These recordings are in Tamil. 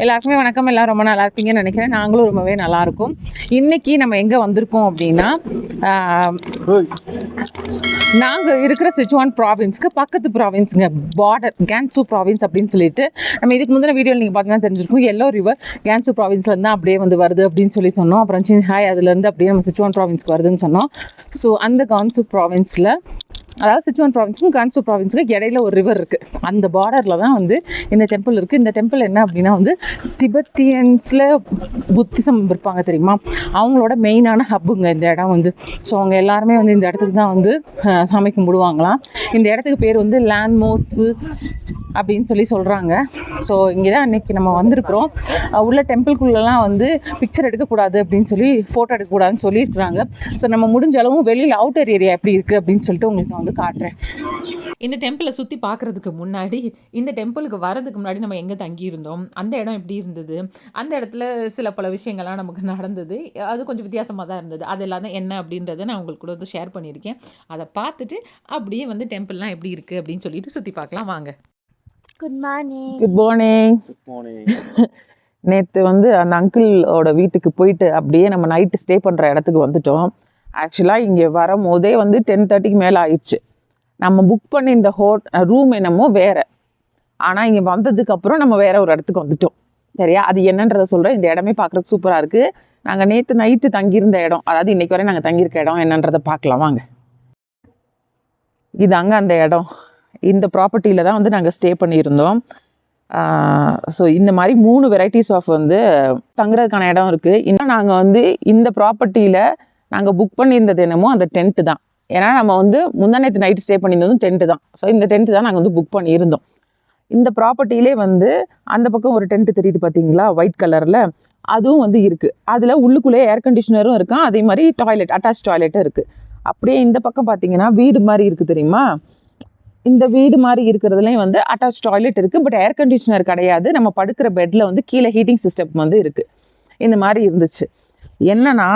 எல்லாருக்குமே வணக்கம். எல்லாம் ரொம்ப நல்லா இருப்பீங்கன்னு நினைக்கிறேன். நாங்களும் ரொம்பவே நல்லா இருக்கும். இன்னைக்கு நம்ம எங்கே வந்திருக்கோம் அப்படின்னா, நாங்கள் இருக்கிற சிச்சுவான் ப்ராவின்ஸ்க்கு பக்கத்து ப்ராவின்ஸுங்க, பார்டர் கேன்சு ப்ராவின்ஸ் அப்படின்னு சொல்லிட்டு நம்ம இதுக்கு முந்தின வீடியோவில் நீங்கள் பார்த்தீங்கன்னா தெரிஞ்சிருக்கும். எல்லோ ரிவர் கேன்சு ப்ராவின்ஸ்லேருந்து அப்படியே வந்து வருது அப்படின்னு சொன்னோம். அப்புறம் சின்ஹாய் அதுலேருந்து அப்படியே நம்ம சிச்சுவான் ப்ராவின்ஸ்க்கு வருதுன்னு சொன்னோம். ஸோ அந்த கான்சு ப்ராவின்ஸில், அதாவது சிச்சுவான் ப்ராவின்ஸுக்கும் கான்சு ப்ராவின்ஸுக்கு இடையில ஒரு ரிவர் இருக்குது. அந்த பார்டரில் தான் வந்து இந்த டெம்பிள் இருக்குது. இந்த டெம்பிள் என்ன அப்படின்னா வந்து திபெத்தியன்ஸில் புத்திசம் இருப்பாங்க தெரியுமா, அவங்களோட மெயினான ஹப்புங்க இந்த இடம் வந்து. ஸோ அவங்க எல்லாருமே வந்து இந்த இடத்துக்கு தான் வந்து சாமி கும்பிடுவாங்களாம். இந்த இடத்துக்கு பேர் வந்து லேண்ட்மோஸு அப்படின்னு சொல்கிறாங்க. ஸோ இங்கே தான் அன்றைக்கி நம்ம வந்திருக்கிறோம். உள்ள டெம்பிள்குள்ளெலாம் வந்து பிக்சர் எடுக்கக்கூடாது அப்படின்னு ஃபோட்டோ எடுக்கக்கூடாதுன்னு சொல்லியிருக்கிறாங்க. ஸோ நம்ம முடிஞ்ச அளவும் வெளியில் அவுட்டர் ஏரியா எப்படி இருக்குது அப்படின்னு சொல்லிட்டு உங்களுக்கு நான் வந்து காட்டுறேன். இந்த டெம்பிளை சுற்றி பார்க்குறதுக்கு முன்னாடி, இந்த டெம்பிளுக்கு வரதுக்கு முன்னாடி நம்ம எங்கே தங்கியிருந்தோம், அந்த இடம் எப்படி இருந்தது, அந்த இடத்துல சில பல விஷயங்கள்லாம் நமக்கு நடந்தது. அது கொஞ்சம் வித்தியாசமாக தான் இருந்தது. அதெல்லாம் தான் என்ன அப்படின்றத நான் உங்களுக்கு கூட வந்து ஷேர் பண்ணியிருக்கேன். அதை பார்த்துட்டு அப்படியே வந்து டெம்பிள்லாம் எப்படி இருக்குது அப்படின்னு சொல்லிட்டு சுற்றி பார்க்கலாம் வாங்க. Good morning. நேற்று வந்து அந்த அங்கிளோட வீட்டுக்கு போயிட்டு அப்படியே நம்ம நைட்டு ஸ்டே பண்ணுற இடத்துக்கு வந்துட்டோம். ஆக்சுவலாக இங்கே வரும்போதே வந்து 10:30க்கு மேலே ஆயிடுச்சு. நம்ம புக் பண்ணி இந்த ரூம் என்னமோ வேறு, ஆனால் இங்கே வந்ததுக்கப்புறம் நம்ம வேறு ஒரு இடத்துக்கு வந்துட்டோம். சரியா, அது என்னன்றதை சொல்கிறேன். இந்த இடமே பார்க்குறதுக்கு சூப்பராக இருக்குது. நாங்கள் நேற்று நைட்டு தங்கியிருந்த இடம், அதாவது இன்றைக்கி வரை நாங்கள் தங்கியிருக்க இடம் என்னன்றதை பார்க்கலாம் வாங்க. இது அங்கே அந்த இடம், இந்த ப்ராப்பர்ட்டியில் தான் வந்து நாங்கள் ஸ்டே பண்ணியிருந்தோம். ஸோ இந்த மாதிரி 3 வெரைட்டிஸ் ஆஃப் வந்து தங்குறதுக்கான இடம் இருக்குது. இன்னும் நாங்கள் வந்து இந்த ப்ராப்பர்ட்டியில் நாங்கள் புக் பண்ணியிருந்தது என்னமோ அந்த டென்ட்டு தான். ஏன்னா நம்ம வந்து முந்தானேத்து நைட்டு ஸ்டே பண்ணியிருந்ததும் டென்ட்டு தான். ஸோ இந்த டென்ட்டு தான் நாங்கள் வந்து புக் பண்ணியிருந்தோம். இந்த ப்ராப்பர்ட்டியிலே வந்து அந்த பக்கம் ஒரு டென்ட்டு தெரியுது பார்த்தீங்களா, ஒயிட் கலரில், அதுவும் வந்து இருக்குது. அதில் உள்ளுக்குள்ளே ஏர் கண்டிஷனரும் இருக்கும், அதே மாதிரி டாய்லெட், அட்டாச் டாய்லெட்டும் இருக்குது. அப்படியே இந்த பக்கம் பார்த்தீங்கன்னா வீடு மாதிரி இருக்குது தெரியுமா, இந்த வீடு மாதிரி இருக்கிறதுலேயும் வந்து அட்டாச் டாய்லெட் இருக்குது. பட் ஏர் கண்டிஷனர் கிடையாது. நம்ம படுக்கிற பெட்டில் வந்து கீழே ஹீட்டிங் சிஸ்டம் வந்து இருக்குது. இந்த மாதிரி இருந்துச்சு. என்னன்னா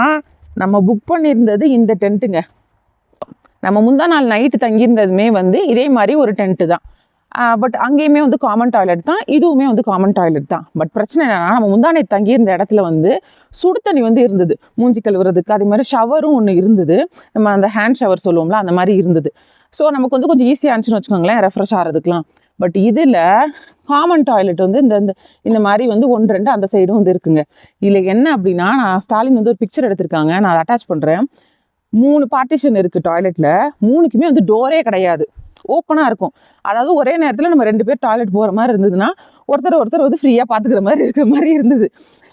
நம்ம புக் பண்ணியிருந்தது இந்த டென்ட்டுங்க. நம்ம முந்தா நாள் நைட்டு தங்கியிருந்ததுமே வந்து இதே மாதிரி ஒரு டென்ட்டு தான். பட் அங்கேயுமே வந்து காமன் டாய்லெட் தான், இதுவுமே வந்து காமன் டாய்லெட் தான். பட் பிரச்சனை என்னென்னா, நம்ம முந்தானை தங்கியிருந்த இடத்துல வந்து சுடு தண்ணி வந்து இருந்தது மூஞ்சி கழுவுறதுக்கு. அதே மாதிரி ஷவரும் ஒன்று இருந்தது, நம்ம அந்த ஹேண்ட் ஷவர் சொல்லுவோம்ல, அந்த மாதிரி இருந்தது. ஸோ நமக்கு வந்து கொஞ்சம் ஈஸியாக இருந்துச்சுன்னு வச்சுக்கோங்களேன், ரெஃப்ரெஷ் ஆகிறதுக்குலாம். பட் இதில் காமன் டாய்லெட் வந்து இந்த மாதிரி வந்து 1-2 அந்த சைடும் வந்து இருக்குங்க. இதில் என்ன அப்படின்னா, நான் ஸ்டாலின் வந்து ஒரு பிக்சர் எடுத்திருக்காங்க, நான் அதை அட்டாச் பண்ணுறேன். 3 பார்ட்டிஷன் இருக்குது டாய்லெட்டில். 3க்குமே வந்து டோரே கிடையாது, ஓப்பனாக இருக்கும். அதாவது ஒரே நேரத்தில் நம்ம 2 பேர் டாய்லெட் போகிற மாதிரி இருந்ததுன்னா ஒருத்தர் வந்து ஃப்ரீயாக பார்த்துக்கிற மாதிரி இருக்கிற மாதிரி இருந்தது.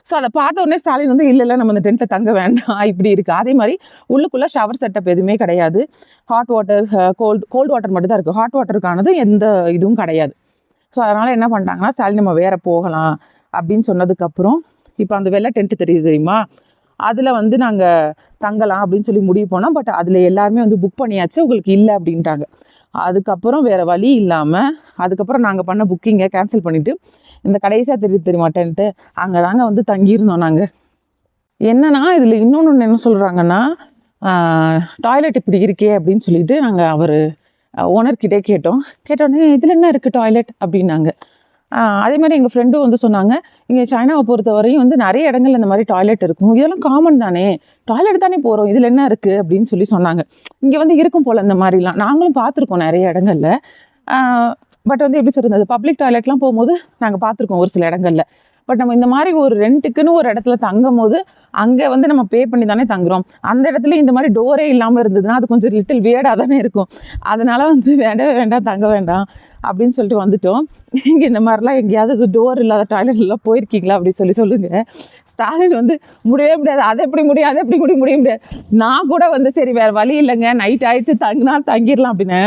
ஸோ அதை பார்த்த உடனே ஸ்டாலின் வந்து இல்லை நம்ம இந்த டென்ட்டில் தங்க வேண்டாம் இப்படி இருக்குது. அதே மாதிரி உள்ளுக்குள்ளே ஷவர் செட்டப் எதுவுமே கிடையாது. ஹாட் வாட்டர், கோல்டு வாட்டர் மட்டும் தான் இருக்குது. ஹாட் வாட்டருக்கானது எந்த இதுவும் கிடையாது. ஸோ அதனால் என்ன பண்ணிட்டாங்கன்னா, ஸ்டாலின் நம்ம வேறு போகலாம் அப்படின்னு சொன்னதுக்கப்புறம், இப்போ அந்த வெள்ளை டென்ட்டு தெரியுமா, அதில் வந்து நாங்கள் தங்கலாம் அப்படின்னு சொல்லி முடிவு போனோம். பட் அதில் எல்லாருமே வந்து புக் பண்ணியாச்சு, உங்களுக்கு இல்லை அப்படின்ட்டாங்க. அதுக்கப்புறம் வேறு வழி இல்லாமல் அதுக்கப்புறம் நாங்கள் பண்ண புக்கிங்கை கேன்சல் பண்ணிவிட்டு இந்த கடைசியாக தெரியுமா டென்ட்டு, அங்கே தாங்க வந்து தங்கியிருந்தோம் நாங்கள். என்னன்னா இதில் இன்னொன்று என்ன சொல்கிறாங்கன்னா, டாய்லெட் இப்படி இருக்கே அப்படின்னு சொல்லிட்டு நாங்கள் அவர் ஓனர்கிட்டே கேட்டோன்னே இதில் என்ன இருக்குது டாய்லெட் அப்படின்னாங்க. அதே மாதிரி எங்கள் ஃப்ரெண்டும் வந்து சொன்னாங்க, இங்கே சைனாவை பொறுத்த வரையும் வந்து நிறைய இடங்கள்ல இந்த மாதிரி டாய்லெட் இருக்கும், இதெல்லாம் காமன் தானே, டாய்லெட் தானே போகிறோம், இதில் என்ன இருக்குது அப்படின்னு சொன்னாங்க. இங்கே வந்து இருக்கும் போல் இந்த மாதிரிலாம் நாங்களும் பார்த்துருக்கோம் நிறைய இடங்கள்ல. பட் வந்து எப்படி சொல்கிறது, பப்ளிக் டாய்லெட்லாம் போகும்போது நாங்கள் பார்த்துருக்கோம் ஒரு சில இடங்கள்ல. பட் நம்ம இந்த மாதிரி ஒரு ரெண்ட்டுக்குன்னு ஒரு இடத்துல தங்கும் போது அங்கே வந்து நம்ம பே பண்ணி தானே தங்குறோம். அந்த இடத்துல இந்த மாதிரி டோரே இல்லாமல் இருந்ததுன்னா அது கொஞ்சம் லிட்டில் வியர்டாக தானே இருக்கும். அதனால வந்து வேண்டாம் தங்க வேண்டாம் அப்படின்னு சொல்லிட்டு வந்துட்டோம். இங்கே இந்த மாதிரிலாம் எங்கேயாவது டோர் இல்லாத டாய்லெட்லாம் போயிருக்கீங்களா அப்படி சொல்லுங்கள். ஸ்டாலின் வந்து முடியவே முடியாது, அதை எப்படி முடியாது. நான் கூட வந்து சரி வேறு வழி இல்லைங்க, நைட் ஆகிடுச்சு தங்கிடலாம் அப்படின்னு,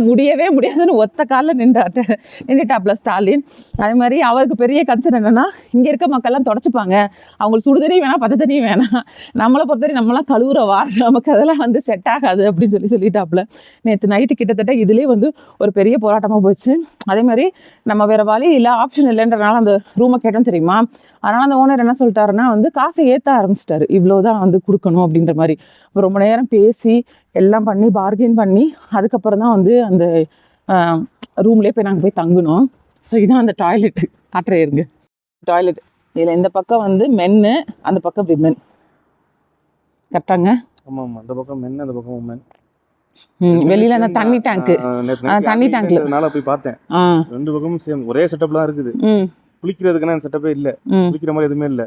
முடியவே முடியாதுன்னு ஒத்த காலில் நின்றுட்டாப்ல ஸ்டாலின். அதே மாதிரி அவருக்கு பெரிய கன்சர்ன் என்னென்னா, இங்கே இருக்க மக்கள்லாம் தொடச்சிப்பாங்க, அவங்களுக்கு சுடு தண்ணி வேணாம் பச்சை தண்ணியும் வேணாம், நம்மளை பொறுத்தவரை நம்மளாம் கழுவுற நமக்கு அதெல்லாம் வந்து செட் ஆகாது அப்படின்னு சொல்லிட்டாப்புல. நேற்று நைட்டு கிட்டத்தட்ட இதுலேயே வந்து ஒரு பெரிய போராட்டமாக போச்சு. அதே மாதிரி நம்ம வேறு வழி இல்லை, ஆப்ஷன் இல்லைன்றனால அந்த ரூமை கேட்டோம் தெரியுமா. அதனால் அந்த ஓனர் என்ன சொல்லிட்டாருன்னா வந்து காசை ஏற்ற ஆரம்பிச்சிட்டாரு, இவ்வளோதான் வந்து கொடுக்கணும் அப்படின்ற மாதிரி. ரொம்ப நேரம் பேசி எல்லாம் பண்ணி பார்கெயின் பண்ணி அதுக்கப்புறம் தான் வந்து அந்த ரூம்லேயே போய் நாங்கள் போய் தங்கினோம். ஸோ இதான் அந்த டாய்லெட்டு காட்டுறே இருங்க. டாய்லெட் இதில் இந்த பக்கம் வந்து மென்னு, அந்த பக்கம் விமென். கரெக்டாங்க? ஆமாம் ஆமாம், அந்த பக்கம் மென், அந்த பக்கம் உமன். வெளியில அந்த தண்ணி டேங்க்கு, தண்ணி டேங்க்ல போய் பார்த்தேன். 2 பக்கமும் சேம் ஒரே செட்டப்லாம் இருக்குது. குளிக்கிறதுக்குன்னா செட்டப்பே இல்லை, குளிக்கிற மாதிரி எதுவுமே இல்லை.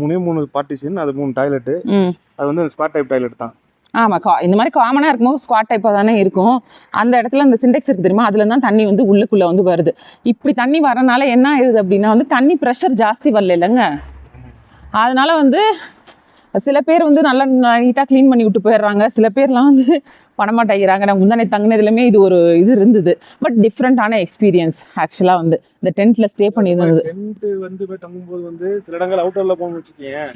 3 பார்ட்டிஷன், அது 3 டாய்லெட்டு. அது வந்து ஸ்குவாட் டைப் டாய்லெட் தான். ஆமாம், இந்த மாதிரி காமனாக இருக்கும்போது ஸ்குவாட் டைப்பாக தானே இருக்கும். அந்த இடத்துல அந்த சிண்டெக்ஸ் இருக்குது தெரியுமா, அதில் தான் தண்ணி வந்து உள்ளுக்குள்ளே வந்து வருது. இப்படி தண்ணி வரனால என்ன ஆயிடுது அப்படின்னா வந்து தண்ணி ப்ரெஷர் ஜாஸ்தி வரல இல்லைங்க. அதனால வந்து சில பேர் வந்து நல்லா நீட்டாக க்ளீன் பண்ணி விட்டு போயிடுறாங்க, சில பேர்லாம் வந்து பண்ணமாட்டேங்கிறாங்க. நாங்கள் முந்தானே தங்கினதுலையுமே இது ஒரு இது இருந்தது. பட் டிஃப்ரெண்ட்டான எக்ஸ்பீரியன்ஸ் ஆக்சுவலாக வந்து இந்த டென்ட்டில் ஸ்டே பண்ணியிருந்தது. டென்ட் வந்து போய் தங்கும்போது வந்து சில இடங்கள் அவுட்டரில் போகணும்னு வச்சுக்கேன்,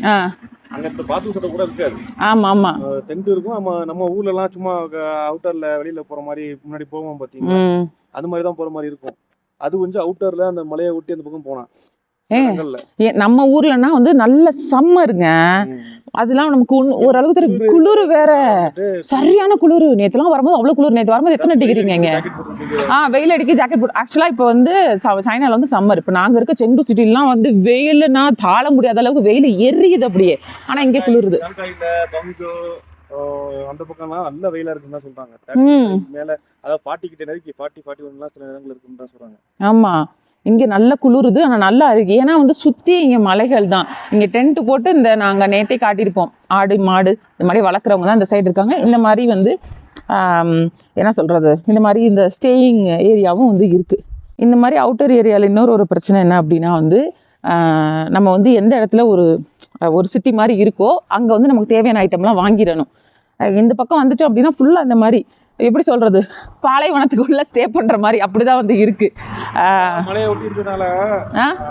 அங்கே இந்த பாத்ரூம் செட்டப் கூட இருக்காது. ஆமாம் ஆமாம், டென்ட் இருக்கும். நம்ம ஊர்லலாம் சும்மா அவுட்டரில் வெளியில் போகிற மாதிரி முன்னாடி போவோம் பார்த்தீங்கன்னா, அது மாதிரி தான் போகிற மாதிரி இருக்கும். அது கொஞ்சம் அவுட்டரில் அந்த மலையை ஒட்டி அந்த பக்கம் போனால் நம்ம ஊர்லன்னா வந்து நல்ல சம்மருங்க. அதெல்லாம் நமக்கு ஓரளவுக்கு தெரியும். குளிர் வேற, சரியான குளிர். நேற்றுலாம் வரும்போது அவ்வளோ குளிர். நேற்று வரும்போது எத்தனை டிகிரிங்க இங்கே? வெயில் அடிக்க ஜாக்கெட் போட்டு. ஆக்சுவலாக இப்போ வந்து சைனாவில் வந்து சம்மர். இப்போ நாங்கள் இருக்க செங்டு சிட்டிலாம் வந்து வெயில்னா தாழ முடியாத அளவுக்கு வெயில் எரியுது அப்படியே. ஆனால் இங்கே குளிருது. அந்த பக்கம்லாம் நல்ல வெயிலா இருக்குன்னு தான் சொல்றாங்க. மேல அதாவது 40 கிட்ட நெருக்கி 40-41 சில இடங்கள் இருக்குன்னு தான் சொல்றாங்க. ஆமா, இங்கே நல்லா குளிருது. ஆனால் நல்லா இருக்கு. ஏன்னா வந்து சுற்றி இங்கே மலைகள் தான். இங்கே டென்ட் போட்டு இந்த நாங்கள் நேற்றே காட்டியிருப்போம், ஆடு மாடு இந்த மாதிரி வளர்க்குறவங்க தான் இந்த சைடு இருக்காங்க. இந்த மாதிரி வந்து என்ன சொல்கிறது, இந்த மாதிரி இந்த ஸ்டேயிங் ஏரியாவும் வந்து இருக்குது. இந்த மாதிரி அவுட்டர் ஏரியாவில் இன்னொரு பிரச்சனை என்ன அப்படின்னா வந்து நம்ம வந்து எந்த இடத்துல ஒரு சிட்டி மாதிரி இருக்கோ அங்கே வந்து நமக்கு தேவையான ஐட்டம்லாம் வாங்கிடணும். இந்த பக்கம் வந்துட்டோம் அப்படின்னா ஃபுல்லாக இந்த மாதிரி எப்படி சொல்கிறது, பாலைவனத்துக்குள்ளே ஸ்டே பண்ணுற மாதிரி அப்படி தான் வந்து இருக்குது. மலையை ஒட்டி இருக்கிறதுனால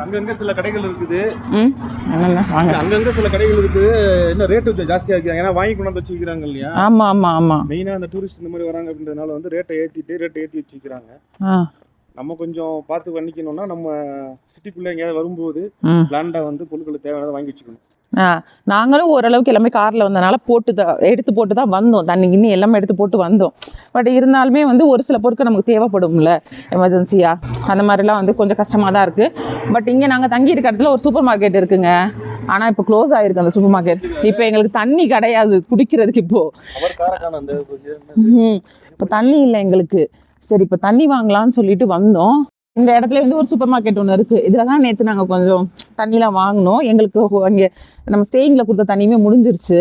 அங்கங்கே சில கடைகள் இருக்குது. என்னென்ன வாங்க, அங்கங்கே சில கடைகள் இருக்குது. இன்னும் ரேட்டு கொஞ்சம் ஜாஸ்தியாக இருக்குது. ஏன்னா வாங்கி கொண்டு வந்து வச்சுக்கிறாங்க இல்லையா? ஆமாம் ஆமாம் ஆமாம். மெயினாக அந்த டூரிஸ்ட் இந்த மாதிரி வராங்க அப்படின்றதுனால வந்து ரேட்டை ஏற்றி வச்சுக்கிறாங்க. நம்ம கொஞ்சம் பார்த்து பண்ணிக்கணும்னா நம்ம சிட்டிக்குள்ளே எங்கேயாவது வரும்போது பிளான்டாக வந்து பொருட்களுக்கு தேவையானதை வாங்கி வச்சுக்கணும். நாங்களும் ஓரளவுக்கு எல்லாமே காரில் வந்தனால எடுத்து போட்டு தான் வந்தோம். தண்ணி கிண்ணி எல்லாமே எடுத்து போட்டு வந்தோம். பட் இருந்தாலுமே வந்து ஒரு சில பொருட்கள் நமக்கு தேவைப்படும்ல எமர்ஜென்சியாக. அந்த மாதிரிலாம் வந்து கொஞ்சம் கஷ்டமாக தான் இருக்குது. பட் இங்கே நாங்கள் தங்கி இருக்க இடத்துல ஒரு சூப்பர் மார்க்கெட் இருக்குங்க. ஆனால் இப்போ க்ளோஸ் ஆகிருக்கு அந்த சூப்பர் மார்க்கெட். இப்போ எங்களுக்கு தண்ணி கிடையாது குடிக்கிறதுக்கு. இப்போ தண்ணி இல்லை எங்களுக்கு. சரி, இப்போ தண்ணி வாங்கலாம்னு சொல்லிட்டு வந்தோம். இந்த இடத்துல வந்து ஒரு சூப்பர் மார்க்கெட் ஒன்று இருக்குது. இதில் தான் நேற்று நாங்கள் கொஞ்சம் தண்ணிலாம் வாங்கினோம். எங்களுக்கு அங்கே நம்ம ஸ்டேயிங்கில் கொடுத்த தண்ணியுமே முடிஞ்சிருச்சு.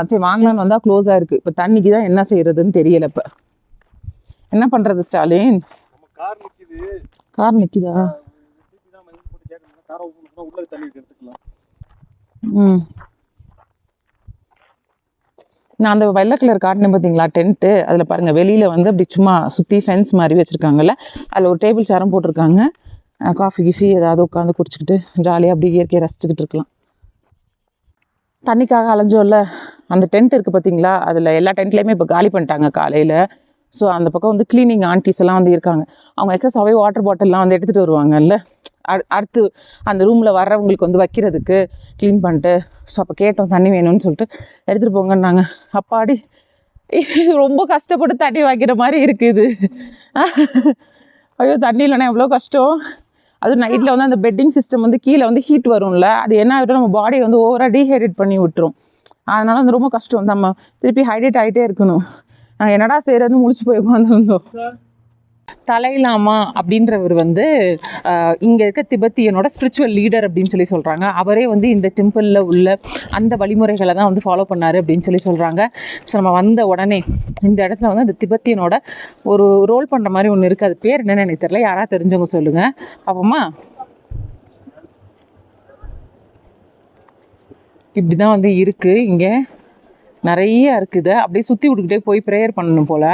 சரி வாங்கலான்னு வந்தால் க்ளோஸாக இருக்குது. இப்போ தண்ணிக்கு தான் என்ன செய்கிறதுன்னு தெரியலை. இப்போ என்ன பண்ணுறது ஸ்டாலின்? கார் நிற்கிதா? நான் அந்த வெள்ளை கலர் காட்டினேன் பார்த்தீங்களா டென்ட்டு, அதில் பாருங்கள் வெளியில் வந்து அப்படி சும்மா சுற்றி ஃபென்ஸ் மாதிரி வச்சுருக்காங்கல்ல, அதில் ஒரு டேபிள் சேரும் போட்டிருக்காங்க. காஃபி கிஃபி ஏதாவது உட்காந்து குடிச்சிக்கிட்டு ஜாலியாக அப்படி இயற்கையை ரசிச்சுக்கிட்டு இருக்கலாம். தண்ணிக்காக அலைஞ்சோம்ல, அந்த டென்ட் இருக்குது பார்த்தீங்களா, அதில் எல்லா டென்ட்லேயுமே இப்போ காலி பண்ணிட்டாங்க காலையில். ஸோ அந்த பக்கம் வந்து க்ளீனிங் ஆண்டிஸ் எல்லாம் வந்து இருக்காங்க. அவங்க எக்ஸஸாகவே வாட்டர் பாட்டில்லாம் வந்து எடுத்துகிட்டு வருவாங்கல்ல, அடுத்து அந்த ரூமில் வர்றவங்களுக்கு வந்து வைக்கிறதுக்கு க்ளீன் பண்ணிட்டு. ஸோ அப்போ கேட்டோம் தண்ணி வேணும்னு சொல்லிட்டு எடுத்துகிட்டு போங்கன்னாங்க. அப்பாடி ரொம்ப கஷ்டப்பட்டு தண்ணி வைக்கிற மாதிரி இருக்குது. ஐயோ தண்ணி இல்லைன்னா எவ்வளோ கஷ்டம். அதுவும் நைட்டில் வந்து அந்த பெட்டிங் சிஸ்டம் வந்து கீழே வந்து ஹீட் வரும்ல, அது என்ன ஆகிடும் நம்ம பாடியை வந்து ஓவராக டீஹைட்ரேட் பண்ணி விட்டுரும். அதனால வந்து ரொம்ப கஷ்டம். நம்ம திருப்பி ஹைட்ரேட் ஆகிட்டே இருக்கணும். நாங்கள் என்னடா செய்கிறதுன்னு முடிச்சு போய் உட்காந்துருந்தோம். தலைலாமா அப்படின்றவர் வந்து இங்கே இருக்க திபெத்தியனோட ஸ்பிரிச்சுவல் லீடர் அப்படின்னு சொல்லி சொல்கிறாங்க. அவரே வந்து இந்த டெம்பிளில் உள்ள அந்த வழிமுறைகளை தான் வந்து ஃபாலோ பண்ணார் அப்படின்னு சொல்லி சொல்கிறாங்க. ஸோ நம்ம வந்த உடனே இந்த இடத்துல வந்து அந்த திபெத்தியனோட ஒரு ரோல் பண்ணுற மாதிரி ஒன்று இருக்குது. அது பேர் என்னென்னு எனக்கு தெரியல, யாராவது தெரிஞ்சவங்க சொல்லுங்கள் அப்போமா. இப்படி தான் வந்து இருக்குது. இங்கே நிறைய இருக்குது. அப்படியே சுற்றி விட்டுக்கிட்டே போய் ப்ரேயர் பண்ணணும் போல்.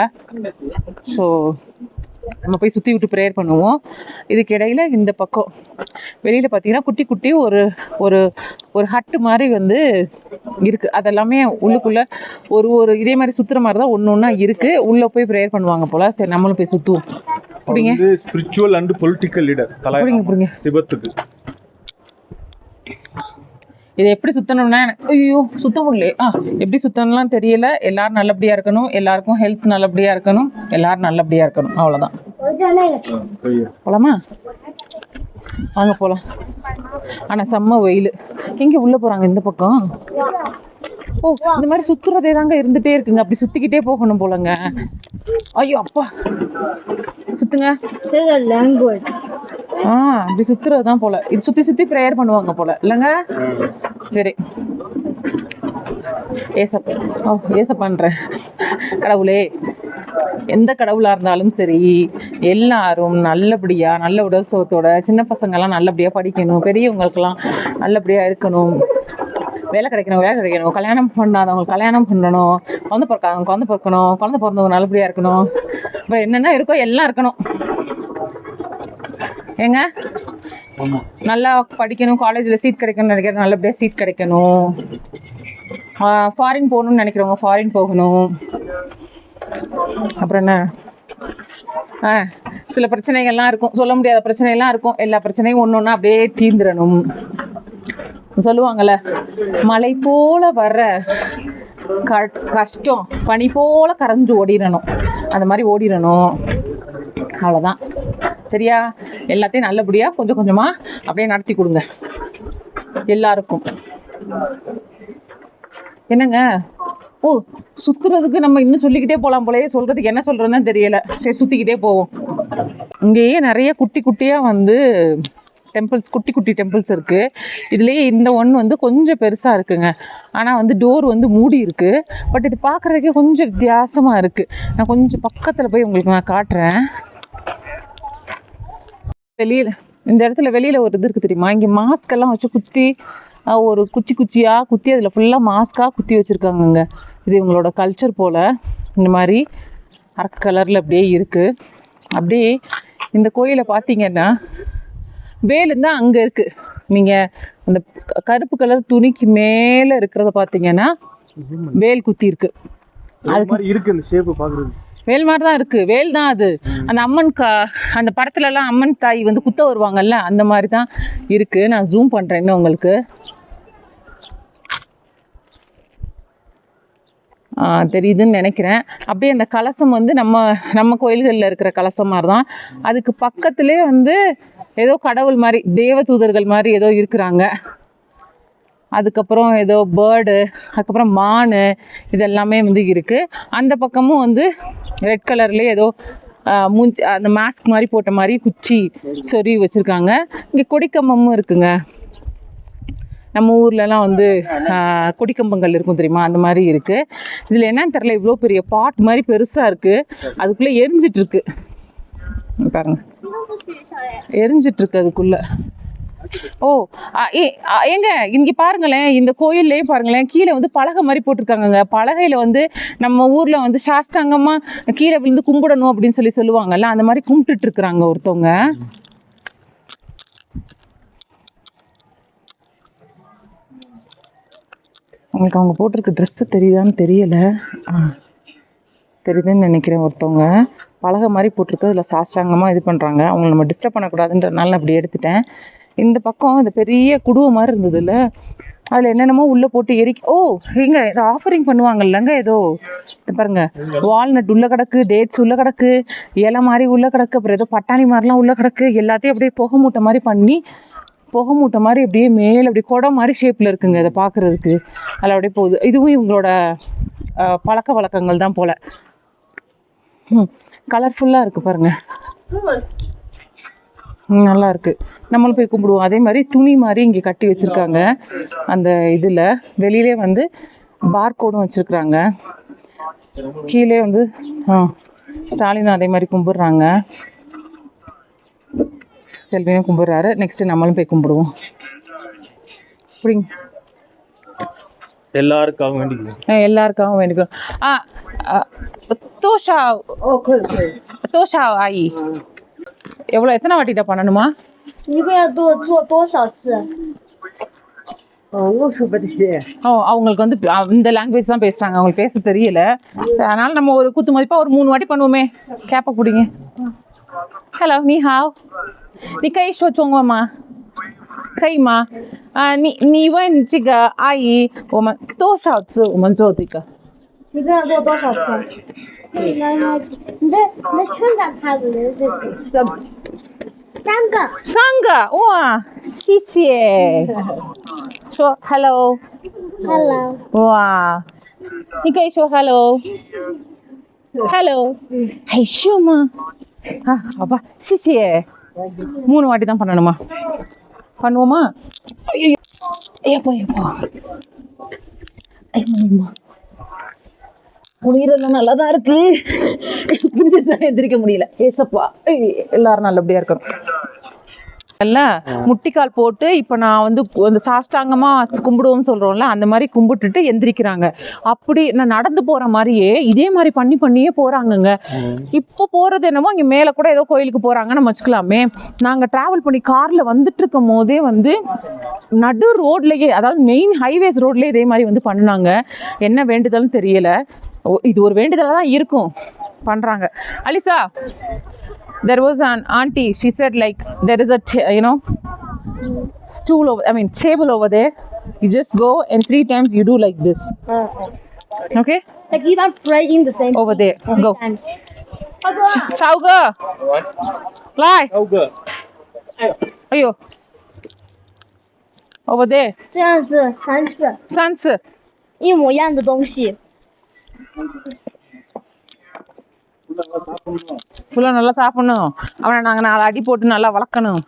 ஸோ நம்ம போய் சுற்றி விட்டு ப்ரேயர் பண்ணுவோம். இதுக்கு இடையில் இந்த பக்கம் வெளியில் பார்த்தீங்கன்னா குட்டி குட்டி ஒரு ஒரு ஒரு ஹட்டு மாதிரி வந்து இருக்குது. அதெல்லாமே உள்ளுக்குள்ளே ஒரு இதே மாதிரி சுற்றுற மாதிரி தான் ஒன்று ஒன்றா இருக்குது. உள்ளே போய் ப்ரேயர் பண்ணுவாங்க போல். சரி நம்மளும் போய் சுற்றுவோம். அப்படிங்க ஸ்பிரிச்சுவல் அண்ட் பொலிட்டிக்கல் லீடர் அப்படிங்க திபெத்துக்கு. இதை எப்படி சுற்றணும்னா ஐயோ சுத்த முடியல. எப்படி சுற்றணும்லாம் தெரியல. எல்லோரும் நல்லபடியாக இருக்கணும், எல்லாருக்கும் ஹெல்த் நல்லபடியாக இருக்கணும், எல்லோரும் நல்லபடியாக இருக்கணும், அவ்வளோதான். போகலாமா? வாங்க போகலாம். ஆனால் செம்ம வெயில். எங்கே உள்ளே போகிறாங்க இந்த பக்கம்? ஓ, இந்த மாதிரி சுற்றுறதே தாங்க இருந்துகிட்டே இருக்குங்க. அப்படி சுற்றிக்கிட்டே போகணும் போலங்க. ஐயோ அப்பா, சுற்றுங்க. இப்படி சுற்றுறது தான் போல். இது சுற்றி சுற்றி ப்ரேயர் பண்ணுவாங்க போல் இல்லைங்க? சரி, ஏசப்பான்றேன். கடவுளே, எந்த கடவுளாக இருந்தாலும் சரி, எல்லாரும் நல்லபடியாக நல்ல உடல் சுகத்தோட, சின்ன பசங்கள்லாம் நல்லபடியாக படிக்கணும், பெரியவங்களுக்கெல்லாம் நல்லபடியாக இருக்கணும், வேலை கிடைக்கணும், கல்யாணம் பண்ணாதவங்க கல்யாணம் பண்ணணும், குழந்தை பிறக்கணும், குழந்தை பிறந்தவங்க நல்லபடியாக இருக்கணும், அப்புறம் என்னென்ன இருக்கோ எல்லாம் இருக்கணும். ஏங்க, நல்லா படிக்கணும், காலேஜில் சீட் கிடைக்கணும்னு நினைக்கிறேன், நல்லபடியாக சீட் கிடைக்கணும், ஃபாரின் போகணும்னு நினைக்கிறவங்க ஃபாரின் போகணும். அப்புறம் என்ன, சில பிரச்சனைகள்லாம் இருக்கும், சொல்ல முடியாத பிரச்சனைகள்லாம் இருக்கும். எல்லா பிரச்சனையும் ஒன்று ஒன்றா அப்படியே தீர்ந்துடணும். சொல்லுவாங்கள்ல, மலை போல வர்ற கஷ்டம் பனி போல கரைஞ்சு ஓடிடணும். அந்த மாதிரி ஓடிடணும். அவ்வளோதான். சரியா? எல்லாத்தையும் நல்லபடியாக கொஞ்சம் கொஞ்சமாக அப்படியே நடத்தி கொடுங்க எல்லாருக்கும். என்னங்க, ஓ, சுற்றுறதுக்கு நம்ம இன்னும் சொல்லிக்கிட்டே போகலாம் போலயே. சொல்கிறதுக்கு என்ன சொல்கிறதுன்னு தெரியலை. சரி, சுற்றிக்கிட்டே போவோம். இங்கேயே நிறைய குட்டி குட்டியாக வந்து டெம்பிள்ஸ், குட்டி குட்டி டெம்பிள்ஸ் இருக்குது. இதுலேயே இந்த ஒன்று வந்து கொஞ்சம் பெருசாக இருக்குங்க. ஆனால் வந்து டோர் வந்து மூடி இருக்குது. பட் இது பார்க்குறதுக்கே கொஞ்சம் வித்தியாசமாக இருக்குது. நான் கொஞ்சம் பக்கத்தில் போய் உங்களுக்கு நான் காட்டுறேன். வெளியில் இந்த இடத்துல வெளியில் ஒரு இது இருக்குது தெரியுமா? இங்கே மாஸ்கெல்லாம் வச்சு குத்தி, ஒரு குச்சியாக குத்தி அதில் ஃபுல்லாக மாஸ்காக குத்தி வச்சுருக்காங்கங்க. இது இவங்களோட கல்ச்சர் போல். இந்த மாதிரி அரக்கு கலரில் அப்படியே இருக்குது. அப்படியே இந்த கோயிலை பார்த்தீங்கன்னா வேல் தான் அங்கே இருக்குது. நீங்கள் அந்த கருப்பு கலர் துணிக்கு மேலே இருக்கிறத பார்த்தீங்கன்னா வேல் குத்தி இருக்குது. அது மாதிரி இருக்குது. இந்த ஷேப்பு பார்க்குறது வேல் மாதிரி தான் இருக்குது. வேல் தான் அது. அந்த அம்மன் அந்த படத்துலலாம் அம்மன் தாய் வந்து குத்த வருவாங்கல்ல, அந்த மாதிரி தான் இருக்குது. நான் ஜூம் பண்ணுறேன் இன்னும் உங்களுக்கு. தெரியுதுன்னு நினைக்கிறேன். அப்படியே அந்த கலசம் வந்து நம்ம கோயில்களில் இருக்கிற கலசம் மாதிரி தான். அதுக்கு பக்கத்துலேயே வந்து ஏதோ கடவுள் மாதிரி, தேவதூதர்கள் மாதிரி ஏதோ இருக்கிறாங்க. அதுக்கப்புறம் ஏதோ பேர்டு, அதுக்கப்புறம் மான், இதெல்லாமே வந்து இருக்குது. அந்த பக்கமும் வந்து ரெட் கலர்லேயே ஏதோ மூஞ்சி அந்த மாஸ்க் மாதிரி போட்ட மாதிரி குச்சி சொருவி வச்சுருக்காங்க. இங்கே கொடிக்கம்பமும் இருக்குங்க. நம்ம ஊர்லலாம் வந்து கொடிக்கம்பங்கள் இருக்கும் தெரியுமா? அந்த மாதிரி இருக்குது. இதில் என்னன்னு தெரில, இவ்வளோ பெரிய பாட் மாதிரி பெருசாக இருக்குது. அதுக்குள்ளே எரிஞ்சிட்ருக்கு பாருங்க, எரிஞ்சிட்ருக்கு அதுக்குள்ளே. ஓ, ஏங்க இங்கே பாருங்களேன், இந்த கோயில்லையே பாருங்களேன், கீழே வந்து பலகை மாதிரி போட்டிருக்காங்கங்க. பலகையில் வந்து நம்ம ஊரில் வந்து சாஷ்டாங்கமாக கீழே விழுந்து கும்பிடணும் அப்படின்னு சொல்லுவாங்கல்ல, அந்த மாதிரி கும்பிட்டுட்ருக்குறாங்க ஒருத்தவங்க. உங்களுக்கு அவங்க போட்டிருக்க ட்ரெஸ்ஸு தெரியுதான்னு தெரியலை. தெரியுதுன்னு நினைக்கிறேன். ஒருத்தவங்க பலகை மாதிரி போட்டிருக்கு, அதில் சாஷ்டாங்கமாக இது பண்ணுறாங்க. அவங்கள நம்ம டிஸ்டர்ப் பண்ணக்கூடாதுன்றதுனால நான் அப்படி எடுத்துட்டேன். இந்த பக்கம் இந்த பெரிய குடுவை மாதிரி இருந்ததுல்ல, அதில் என்னென்னமோ உள்ளே போட்டு இங்கே இதை ஆஃபரிங் பண்ணுவாங்கல்லங்க ஏதோ. இது பாருங்கள், வால்நட் உள்ளே கிடக்கு, டேட்ஸ் உள்ளே கிடக்கு, இலை மாதிரி உள்ளே கிடக்கு, அப்புறம் ஏதோ பட்டாணி மாதிரிலாம் உள்ளே கிடக்கு. எல்லாத்தையும் அப்படியே புகை மூட்டை மாதிரி பண்ணி, புகை மூட்டை மாதிரி அப்படியே மேலே அப்படியே குடம் மாதிரி ஷேப்பில் இருக்குங்க. இதை பார்க்குறதுக்கு அதில் அப்படியே போகுது. இதுவும் இவங்களோட பழக்க வழக்கங்கள் தான் போல். கலர்ஃபுல்லாக இருக்குது பாருங்கள், நல்லா இருக்குது. நம்மளும் போய் கும்பிடுவோம். அதே மாதிரி துணி மாதிரி இங்கே கட்டி வச்சுருக்காங்க. அந்த இதில் வெளியிலே வந்து பார்கோடும் வச்சுருக்குறாங்க. கீழே வந்து ஸ்டாலின் அதே மாதிரி கும்பிட்றாங்க. செல்வியும் கும்பிட்றாரு. நெக்ஸ்ட்டு நம்மளும் போய் கும்பிடுவோம். புரியுங்க, எல்லாருக்காகவும் வேண்டிக்கிறோம். தோஷா ஆயி எவ்வளோ, எத்தனை வாட்டிட்ட பண்ணணுமா? அவங்களுக்கு வந்து இந்த லாங்குவேஜ் தான் பேசுகிறாங்க, அவங்களுக்கு பேச தெரியல. அதனால் நம்ம ஒரு குத்து மதிப்பாக ஒரு 3 வாட்டி பண்ணுவோமே. கேப்பை பிடிங்க. ஹலோ, நீ ஹாவ்,你可以说中文吗？可以吗？你问这个阿姨，我们多少次我们做这个？一个人做多少次？你的全家菜的3个。 3个哇，谢谢。说 hello。 Hello。 哇，你可以说 hello。 hello。 害羞吗？啊，好吧，谢谢。 3 வாட்டி தான் பண்ணணுமா? பண்ணுவோமா? ஐயோ ஐயப்பா ஐயப்பா ஐயம்மா, உயிரெல்லாம் நல்லா தான் இருக்கு. புரிஞ்சுதான் எந்திரிக்க முடியல. ஏசப்பா எல்லாரும் நல்லபடியா இருக்கணும். இல்ல முட்டிக்கால் போட்டு இப்போ நான் வந்து அந்த சாஷ்டாங்கமா கும்பிடுவோம்னு சொல்றோம்ல, அந்த மாதிரி கும்பிட்டுட்டு எந்திரிக்கிறாங்க. அப்படி நான் நடந்து போற மாதிரியே இதே மாதிரி பண்ணியே போறாங்கங்க. இப்போ போறது என்னமோ இங்க மேல கூட ஏதோ கோயிலுக்கு போறாங்கன்னு வச்சுக்கலாமே. நாங்க டிராவல் பண்ணி கார்ல வந்துட்டு இருக்கும் போதே வந்து நடு ரோட்லயே, அதாவது மெயின் ஹைவேஸ் ரோட்லயே இதே மாதிரி வந்து பண்ணுனாங்க. என்ன வேண்டுதல்னு தெரியல. இது ஒரு வேண்டுதலா தான் இருக்கும் பண்றாங்க. அலிசா, there was an auntie, she said like there is a stool over, I mean table over there, you just go and 3 times you do like this. Okay, Like even praying the same. over there, 3 go. times. Chao ge lai Auge. ayo over there 这样子3次， 3次一模一样的东西。 ஃபுல்லாக நல்லா சாப்பிடணும். அவனை நாங்கள் 4 அடி போட்டு நல்லா வளர்க்கணும்.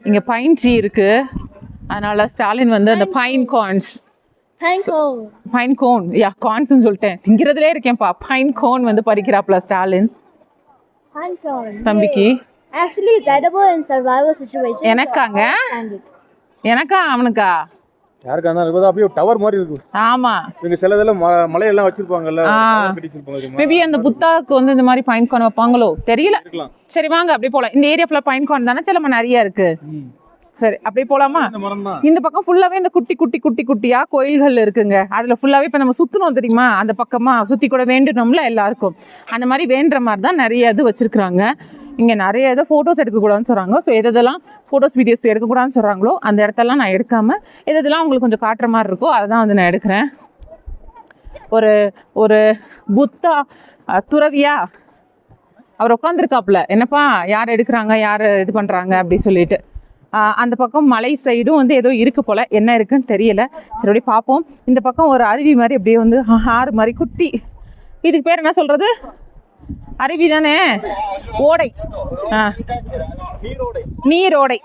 இங்கே பைன் ட்ரீ இருக்கு, அதனால ஸ்டாலின் வந்து அந்த பைன் கார்ன்ஸ், பைன் கோன், யா கார்ன்ஸ்னு சொல்லிட்டேன், திங்கிறதுலே இருக்கேன்ப்பா. பைன் கோன் வந்து பறிக்கிறாப்புல ஸ்டாலின் தம்பிக்கு. Actually, it's edible in survival situations. எனக்காங்க? எனக்கா அவனுக்கா? யாருக்கா இருந்தாலும் அப்படியே டவர் மாதிரி இருக்கு. ஆமா, இவங்க சில இதெல்லாம் மலையெல்லாம் வச்சிருப்பாங்கல்ல, கட்டி வச்சிருப்பாங்க. மேபி அந்த புத்தாக்கு வந்து இந்த மாதிரி பைன் கார்ன் வைப்பாங்களோ தெரியல. சரி வாங்க அப்படியே போலாம். இந்த ஏரியா ஃபுல்லா பைன் கார்ன் தானே சிலமா நிறைய இருக்கு. சரி அப்படியே போலாமா? இந்த பக்கம் ஃபுல்லாவே இந்த குட்டி குட்டி குட்டி குட்டியா கோயில்கள் இருக்குங்க. அதுல ஃபுல்லாவே இப்ப நம்ம சுத்தணும் தெரியுமா, அந்த பக்கமா சுத்தி கூட வேண்டணும்ல எல்லாருக்கும். அந்த மாதிரி வேண்டுற மாதிரி தான் நிறைய இது வச்சிருக்காங்க. இங்கே நிறைய இதை ஃபோட்டோஸ் எடுக்கக்கூடாதுன்னு சொல்கிறாங்க. ஸோ எதெல்லாம் ஃபோட்டோஸ் வீடியோஸ் எடுக்கக்கூடாதுன்னு சொல்கிறாங்களோ அந்த இடத்தெல்லாம் நான் எடுக்காமல் எதெல்லாம் உங்களுக்கு கொஞ்சம் காட்டுற மாதிரி இருக்கோ அதை தான் வந்து நான் எடுக்கிறேன். ஒரு ஒரு புத்தா துறவியா அவர் உட்காந்துருக்காப்புல, என்னப்பா யார் எடுக்கிறாங்க யார் இது பண்ணுறாங்க அப்படி சொல்லிட்டு. அந்த பக்கம் மலை சைடும் வந்து ஏதோ இருக்குது போல், என்ன இருக்குன்னு தெரியல. சரி அப்படியே பார்ப்போம். இந்த பக்கம் ஒரு அருவி மாதிரி அப்படியே வந்து ஆறு மாதிரி குட்டி, இதுக்கு பேர் என்ன சொல்கிறது, அருவி தானே, ஓடை, நீரோடை.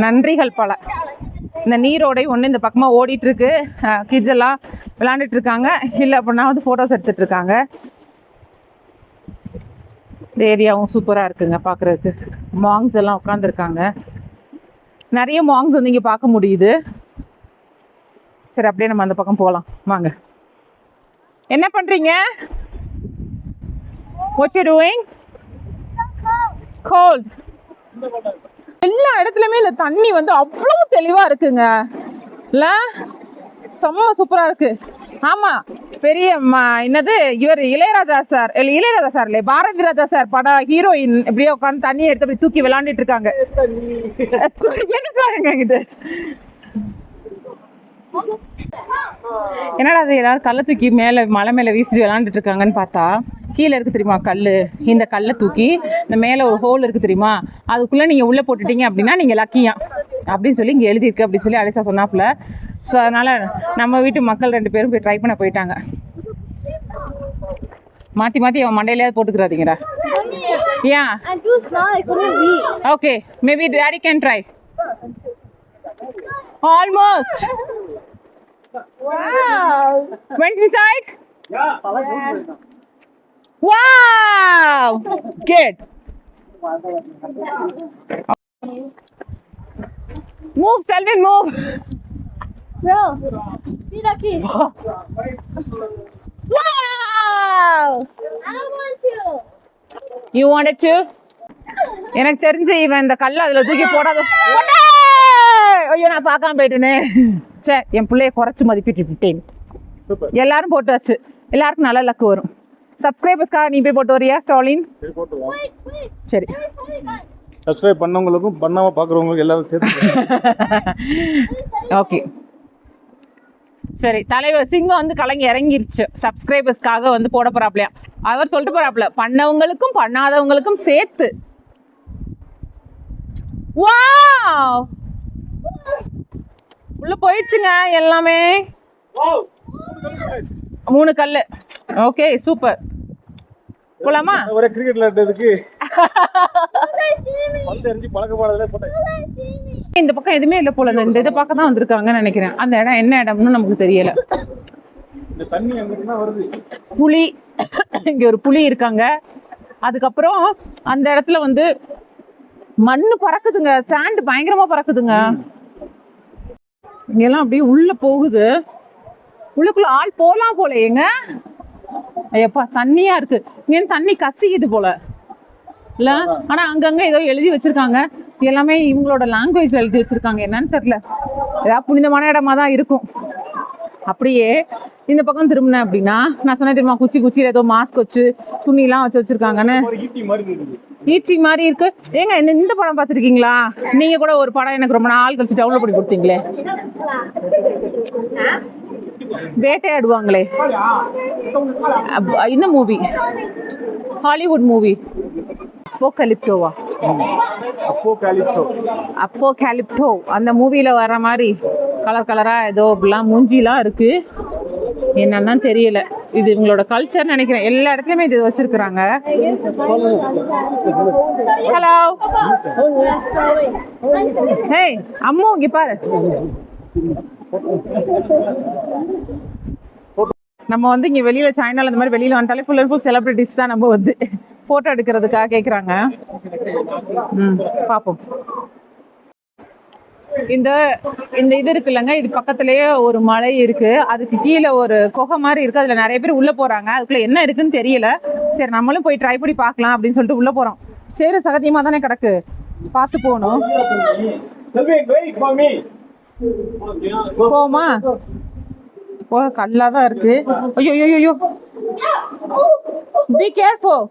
நன்றிகள் பல. இந்த நீரோடை ஒன்று இந்த பக்கமாக ஓடிட்டு இருக்கு. கிட்ஸ் எல்லாம் விளாண்டுட்டு இருக்காங்க, இல்லை அப்படின்னா வந்து ஃபோட்டோஸ் எடுத்துட்டு இருக்காங்க. இந்த ஏரியாவும் சூப்பராக இருக்குங்க பார்க்குறதுக்கு. மாங்ஸ் எல்லாம் உட்காந்துருக்காங்க, நிறைய மாங்ஸ் வந்து இங்கே பார்க்க முடியுது. சரி அப்படியே நம்ம அந்த பக்கம் போகலாம் வாங்க. என்ன பண்ணுறீங்க? What you doing? Cold. எல்லா இடத்துலையுமே இந்த தண்ணி வந்து அவ்வளோ தெளிவாக இருக்குங்க, இல்லை செம்ம சூப்பராக இருக்கு. ஆமாம், பெரிய என்னது இவர் இளையராஜா சார் இல்லையே பாரதி ராஜா சார் படம் ஹீரோயின் இப்படியே உட்காந்து தண்ணியை எடுத்து அப்படி தூக்கி விளாண்டுட்டு இருக்காங்க. என்ன சொல்லுங்க என்கிட்ட, என்னடா அது எல்லாரும் கல்லை தூக்கி மேலே மலை மேலே வீசி விளாண்டுட்டு இருக்காங்கன்னு பார்த்தா கீழே இருக்குது தெரியுமா கல். இந்த கல்லை தூக்கி இந்த மேலே ஒரு ஹோல் இருக்குது தெரியுமா, அதுக்குள்ளே நீங்கள் உள்ளே போட்டுட்டீங்க அப்படின்னா நீங்கள் லக்கியா அப்படின்னு சொல்லி இங்கே எழுதியிருக்கு அப்படின்னு சொல்லி அலிசா சொன்னாப்புல. ஸோ அதனால் நம்ம வீட்டு மக்கள் 2 பேரும் போய் ட்ரை பண்ண போயிட்டாங்க. மாற்றி மாற்றி அவன் மண்டையிலேயாவது போட்டுக்கிறாதீங்கடா. ஏன்? Okay, maybe daddy can try. Almost. Wow. Went inside? Yeah. Wow. Good. Move, Selvin, move. Bro, be lucky. Wow. I want to. You wanted to? எனக்கு தெரிஞ்சு இவன் இந்த கல்லை அதில் தூக்கி போடாத. ஐயோ நான் பார்க்காம போயிட்டேனே. சரி என் பிள்ளைய குறைச்சி மதிப்பிட்டுட்டேன். எல்லாரும் போட்டாச்சு, எல்லாருக்கும் நல்ல லக்கு வரும். சப்ஸ்கிரைபர்ஸ்க்காக நீ போய் போட்டு வரியா ஸ்டாலின்? சரி, சப்ஸ்கிரைப் பண்ணவங்களுக்கும் பண்ணாமல் பார்க்குறவங்களுக்கும் எல்லாரும் சேர்த்து. ஓகே, சரி, தலைவர் சிங்கம் வந்து கலங்கி இறங்கிருச்சு. சப்ஸ்கிரைபர்ஸ்க்காக வந்து போட போறாப்லையா. அவர் சொல்லிட்டு போறாப்ல, பண்ணவங்களுக்கும் பண்ணாதவங்களுக்கும் சேர்த்து. வாவ், உள்ள போயிடுச்சுங்க எல்லாமே. 3 கல்லு. Okay, super. போலாமா? ஒரே கிரிக்கெட் விளையாடுறதுக்கு பந்து எறிஞ்சு பழக்கப்பாடல போட்டேன். இந்த பக்கம் எதுவுமே இல்லை போல. இந்த இதை பார்க்க தான் வந்திருக்காங்கன்னு நினைக்கிறேன். அந்த இடம் என்ன இடம்னு நமக்கு தெரியல. இந்த தண்ணி அங்கிட்டு வருது. புலி, இங்க ஒரு புலி இருக்காங்க. அதுக்கப்புறம் அந்த இடத்துல வந்து மண்ணு பறக்குதுங்க, சாண்ட் பயங்கரமா பறக்குதுங்க. இங்கெல்லாம் அப்படியே உள்ள போகுது. உள்ளுக்குள்ள ஆள் போலாம் போல. ஏங்க ஐயப்பா, தண்ணியா இருக்கு. இங்க தண்ணி கசிக்குது போல இல்ல. ஆனா அங்கங்க ஏதோ எழுதி வச்சிருக்காங்க. எல்லாமே இவங்களோட லாங்குவேஜ்ல எழுதி வச்சிருக்காங்க. என்னன்னு தெரியல. ஏதாவது புனிதமான இடமா தான் இருக்கும். அப்படியே இந்த பக்கம் திரும்பினேன் அப்படின்னா, நான் சொன்னேன் தெரியுமா, குச்சியில ஏதோ மாஸ்க் வச்சு துணிலாம் வச்சு வச்சிருக்காங்கன்னு. ஈச்சி மாதிரி இருக்கு. ஏங்க இந்த படம் பார்த்துருக்கீங்களா? நீங்க கூட ஒரு படம் எனக்கு ரொம்ப நாள் கழிச்சு டவுன்லோட் பண்ணி கொடுத்தீங்களே, வேட்டையாடுவாங்களே, இந்த மூவி, ஹாலிவுட் மூவி, அப்போகலிப்டோவா? அப்போகலிப்டோ. அந்த மூவில வர மாதிரி கலர் கலரா ஏதோ இப்படிலாம் மூஞ்சிலாம் இருக்கு. என்னன்னா தெரியல. இது இவங்களோட கல்ச்சர் நினைக்கிறேன். எல்லா இடத்துலயுமே இது வச்சிருக்கிறாங்க. ஹலோ, ஹே அம்மு, இங்க பாரு. நம்ம வந்து இங்க வெளியில சைனால இந்த மாதிரி வெளியில வந்துட்டாலே ஃபுல் அண்ட் ஃபுல் செலிபிரிட்டிஸ் தான் நம்ம வந்து போட்டோ எடுக்கிறதுக்காக கேட்குறாங்க. பார்ப்போம். இந்த இந்த இது இருக்குல்லங்க, இது பக்கத்துலேயே ஒரு மலை இருக்கு. அதுக்கு கீழே ஒரு குகை மாதிரி இருக்கு. அதுல நிறைய பேர் உள்ள போறாங்க. அதுக்குள்ள என்ன இருக்குன்னு தெரியல. சரி, நம்மளும் போய் ட்ரை பண்ணி பார்க்கலாம் அப்படின்னு சொல்லிட்டு உள்ள போறோம். சரி, சகதியமா தானே கிடக்கு, பார்த்து போகணும். போமா? கல்லா தான் இருக்கு. ஐயோ ஐயோ, பி கேர்ஃபுல்.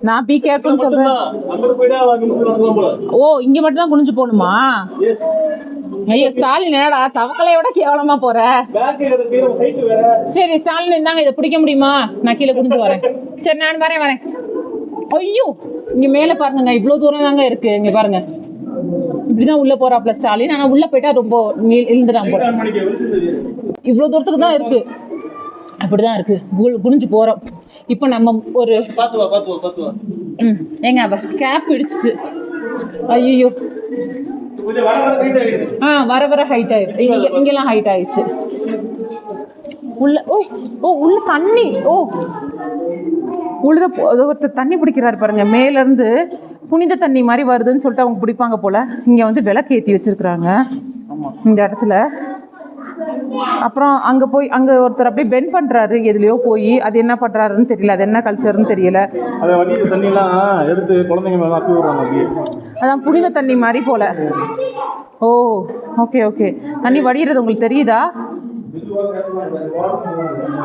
நான் பி கேர்ஃபுல் சொல்றேன். ஓ, இங்க மட்டும் தான் குனிஞ்சு போகணுமா? ஐயோ ஸ்டாலின், என்னடா தவக்கலையோட கேவலமா போற. சரி ஸ்டாலின், இருந்தாங்க, இதை பிடிக்க முடியுமா? நான் கீழே குனிஞ்சு வரேன். சரி, நான் வரேன். ஐயோ, இங்க மேல பாருங்க, இவ்வளவு தூரம் தாங்க இருக்கு. இங்க பாருங்க, இப்படிதான் உள்ள போறாப்ல ஸ்டாலின். ஆனா உள்ள போயிட்டா ரொம்ப இழுந்துடாம போற. இவ்வளவு தூரத்துக்கு தான் இருக்கு. அப்படிதான் இருக்கு. குனிஞ்சு போறோம். இப்ப நம்ம ஒரு ஏங்க கேப் இடிச்சிச்சு. ஐயோ, வர ஹைட் ஆயிடுச்சு. இங்கெல்லாம் ஹைட் ஆயிடுச்சு. உள்ள உள்ள தண்ணி. ஒருத்தர் தண்ணி பிடிக்கிறாரு பாருங்க. மேல இருந்து புனித தண்ணி மாதிரி வருதுன்னு சொல்லிட்டு அவங்க பிடிப்பாங்க போல. இங்க வந்து விளக்கு ஏற்றி வச்சிருக்கிறாங்க இந்த இடத்துல. அப்புறம் அங்க ஒருத்தர் அப்படியே பெண்ட் பண்றாரு எதுலயோ போய். அது என்ன பண்றாருன்னு தெரியல. அது என்ன கல்ச்சர்னு தெரியல. அதான் புனித தண்ணி மாதிரி போல. ஓ, ஓகே. தண்ணி வடிகிறது உங்களுக்கு தெரியுதா?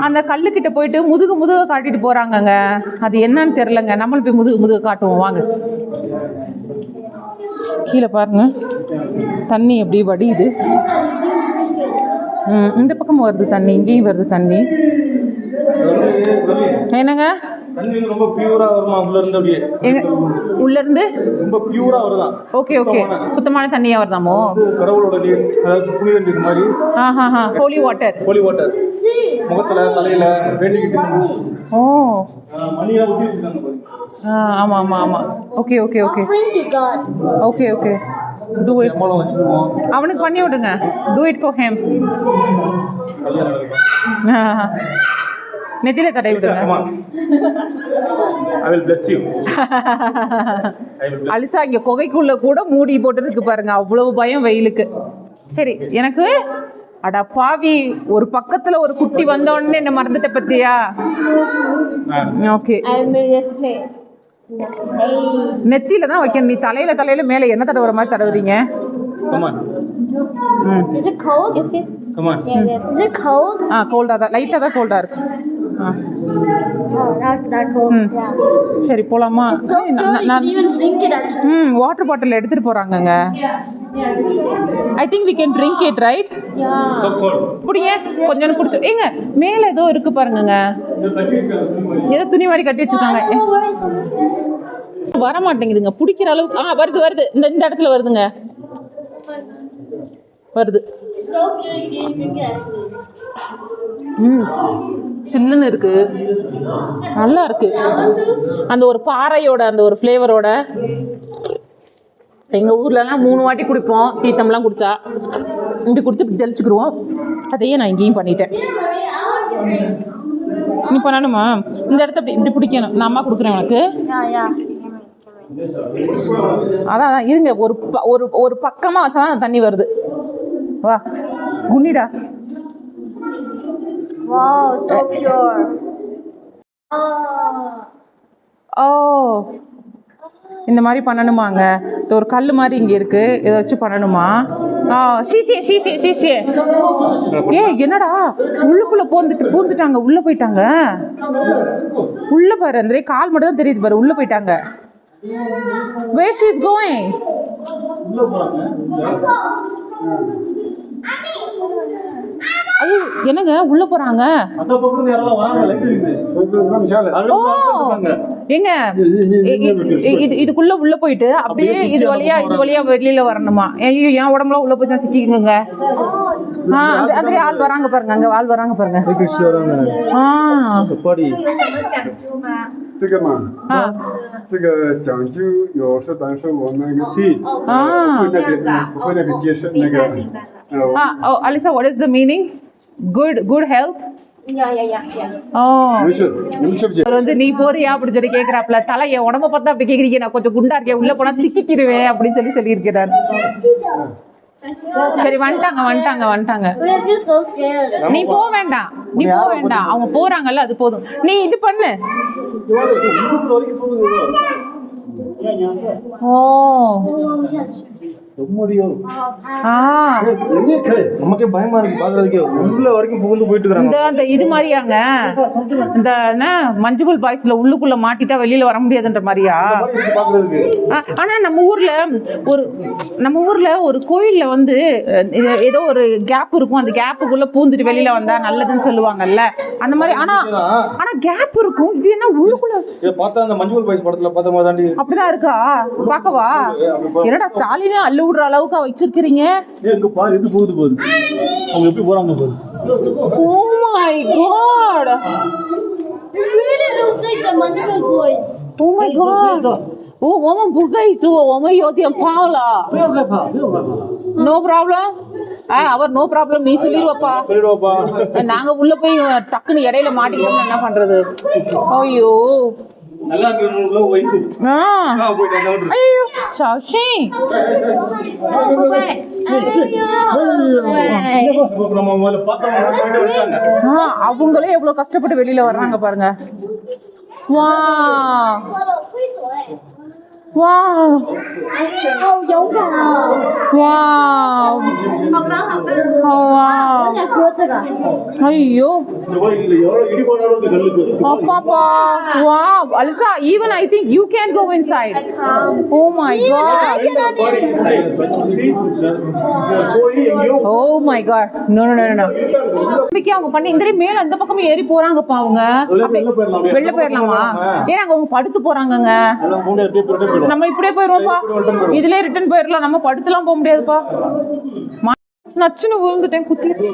அந்த கல்லுக்கிட்ட போயிட்டு முதுக காட்டிட்டு போறாங்கங்க. அது என்னன்னு தெரியலங்க. நம்மளும் போய் முதுக காட்டுவோம் வாங்க. கீழே பாருங்க, தண்ணி எப்படி வடியுது. இந்த பக்கம் வருது தண்ணி, இங்கேயும் வருது தண்ணி. என்னங்க ரொம்ப பியூரா வருமா? உள்ள இருந்து ரொம்ப பியூரா வருதா? ஓகே, சுத்தமான தண்ணியா வருதாமோ? கடவுளோட நீர், அதாவது புனித நீர் மாதிரி. ஹோலி வாட்டர். முகத்துல தலையில வேண்டிக்கிட்டு. ஓ, மணியா ஊத்தி வச்சிருக்காங்க பாருங்க. ஆமா. ஓகே. Do it. அவனுக்கு பண்ணி விடுங்க. Do it for him. நெத்தில தடை விடுங்க. I will bless you. அலிசா இங்க குகைக்குள்ள கூட மூடி போட்டுருக்கு பாருங்க. அவ்வளவு பயம் வெயிலுக்கு. சரி, எனக்கு அட பாவி, ஒரு பக்கத்துல ஒரு குட்டி வந்த உடனே என்ன மறந்துட்ட பத்தியா? ஓகே, நெத்தியில தான் வைக்கணும். நீ தலையில மேல என்ன தடவுற மாதிரி தடவுறீங்க? Is it cold? Come on. Is it cold? கோல்டா தான், லைட்டா தான் கோல்டா இருக்கு. Oh, that's cool. Yeah. சரி போலாமா? So good. You can even drink it actually. Water bottle எடுத்துட்டு போறாங்கங்க. I think we can drink it, right? Yeah. புடிங்க கொஞ்சம் குடிச்சு. ஏங்க மேல ஏதோ இருக்கு பாருங்கங்க. ஏதோ துணி மாதிரி கட்டி வச்சிருக்காங்க. Oh, where is it? வர மாட்டேங்குதுங்க. பிடிக்கிற அளவுக்கு வருது. இந்த இடத்துல வருதுங்க. வருது. So good. You can drink it actually. சில்லுன்னு இருக்கு, நல்லா இருக்கு. அந்த ஒரு பாறையோட அந்த ஒரு ஃப்ளேவரோட. எங்கள் ஊர்லலாம் 3 வாட்டி குடிப்போம் தீத்தம்லாம் குடித்தா. இப்படி கொடுத்து இப்படி தெளிச்சுக்கிடுவோம். அதையே நான் இங்கேயும் பண்ணிட்டேன். நீ பண்ணணுமா? இந்த இடத்த இப்படி பிடிக்கணும். நான் அம்மா கொடுக்குறேன் உனக்கு. Yeah. அதான் இருங்க, ஒரு பக்கமாக வச்சா தான் தண்ணி வருது. வா குண்ணிடா. Wow, so pure. ஓ இந்த மாதிரி பண்ணணுமாங்க? ஒரு கல் மாதிரி இங்கே இருக்கு, இதை வச்சு பண்ணணுமா? சீசியே என்னடா உள்ளுக்குள்ள பூந்துட்டாங்க, உள்ள போயிட்டாங்க. உள்ள பாரு அந்த கால் மட்டும் தான் தெரியுது பாரு, உள்ள போயிட்டாங்க. Where she is going? ஐயோ என்னங்க உள்ள போறாங்க? ஏங்க இதுக்குள்ள உள்ள போயிட்டு அப்படியே இது வழியா வெளியில வரணுமா? ஐயோ என் உடம்புல உள்ள போய் சிக்கிக்குங்க. அந்த ஆள் வராங்க பாருங்க, அங்க ஆள் வராங்க பாருங்க. 这个嘛，这个讲究有时当时我们去会那个接受那个Alisa, what is the meaning? Good health? வந்து நீ போறியா அப்படி சொல்லி கேக்குறாப்ல. தலை என் உடம்ப பார்த்தா அப்படி கேக்குறீங்க, நான் கொஞ்சம் குண்டா இருக்கேன், உள்ள போனா சிக்கிக்கிருவேன் அப்படின்னு சொல்லியிருக்கிறார். சரி வந்துட்டாங்க. நீ போக வேண்டாம், அவங்க போறாங்கல்ல அது போதும். நீ இது பண்ணு. நமக்கே பயமா இருக்கு பாக்குறதுக்கே. உள்ள வரைக்கும் புகுந்து போயிட்டு இருக்காங்க. இந்த இது மாதிரியாங்க, இந்த மஞ்சுபுல் பாய்ஸ்ல உள்ளுக்குள்ள மாட்டிட்டா வெளியில வர முடியாதுன்ற மாதிரியா? ஆனா நம்ம ஊர்ல ஒரு கோயில்ல வந்து ஏதோ ஒரு கேப் இருக்கும், அந்த கேப்புக்குள்ள பூந்துட்டு வெளியில வந்தா நல்லதுன்னு சொல்லுவாங்கல்ல, அந்த மாதிரி. ஆனா கேப் இருக்கும், இது என்ன உள்ளுக்குள்ள பார்த்தா அந்த மஞ்சுபுல் பாய்ஸ் படத்துல பார்த்த மாதிரி தாண்டி அப்படிதான் இருக்கா? பாக்கவா? என்னடா ஸ்டாலினே அள்ளு விடுற அளவுக்கு வச்சிருக்கீங்க. போகுது அவங்க எப்படி போறாங்க பாரு. Oh my god, It really looks like the Manipur boys. oh my god. 我们不可以做，我们有点怕了。不要害怕 No problem. Our no problem நீ சொல்லிடுவாப்பா. நாங்க உள்ள போய் டக்குன்னு இடையில மாட்டிக்கிட்டோம்னா என்ன பண்றது? ஐயோ நல்லா இருக்குல வைத்து. ஐயோ சாஷி அவங்களே எவ்வளவு கஷ்டப்பட்டு வெளியில வர்றாங்க பாருங்க. வா Wow! Oh, yoga! Wow! 好棒好棒！ Oh, 我 wow! 想喝这个。 ஐயோ அப்பா wow Alisa, even I think you can go inside. Oh my god. Oh my god. No இன்னைக்கு அவங்க பண்ணி இந்த மேல அந்த பக்கமே ஏறி போறாங்கப்பா. அவங்க வெளில போயிடலாமா? ஏன்னா அவங்க படுத்து போறாங்கங்க. நம்ம இப்படியே போயிருவோம்ப்பா, இதுலயே ரிட்டர்ன் போயிடலாம். நம்ம படுத்துலாம் போக முடியாதுப்பா. நச்சுன்னு விழுந்துட்டேன், குத்திடுச்சு.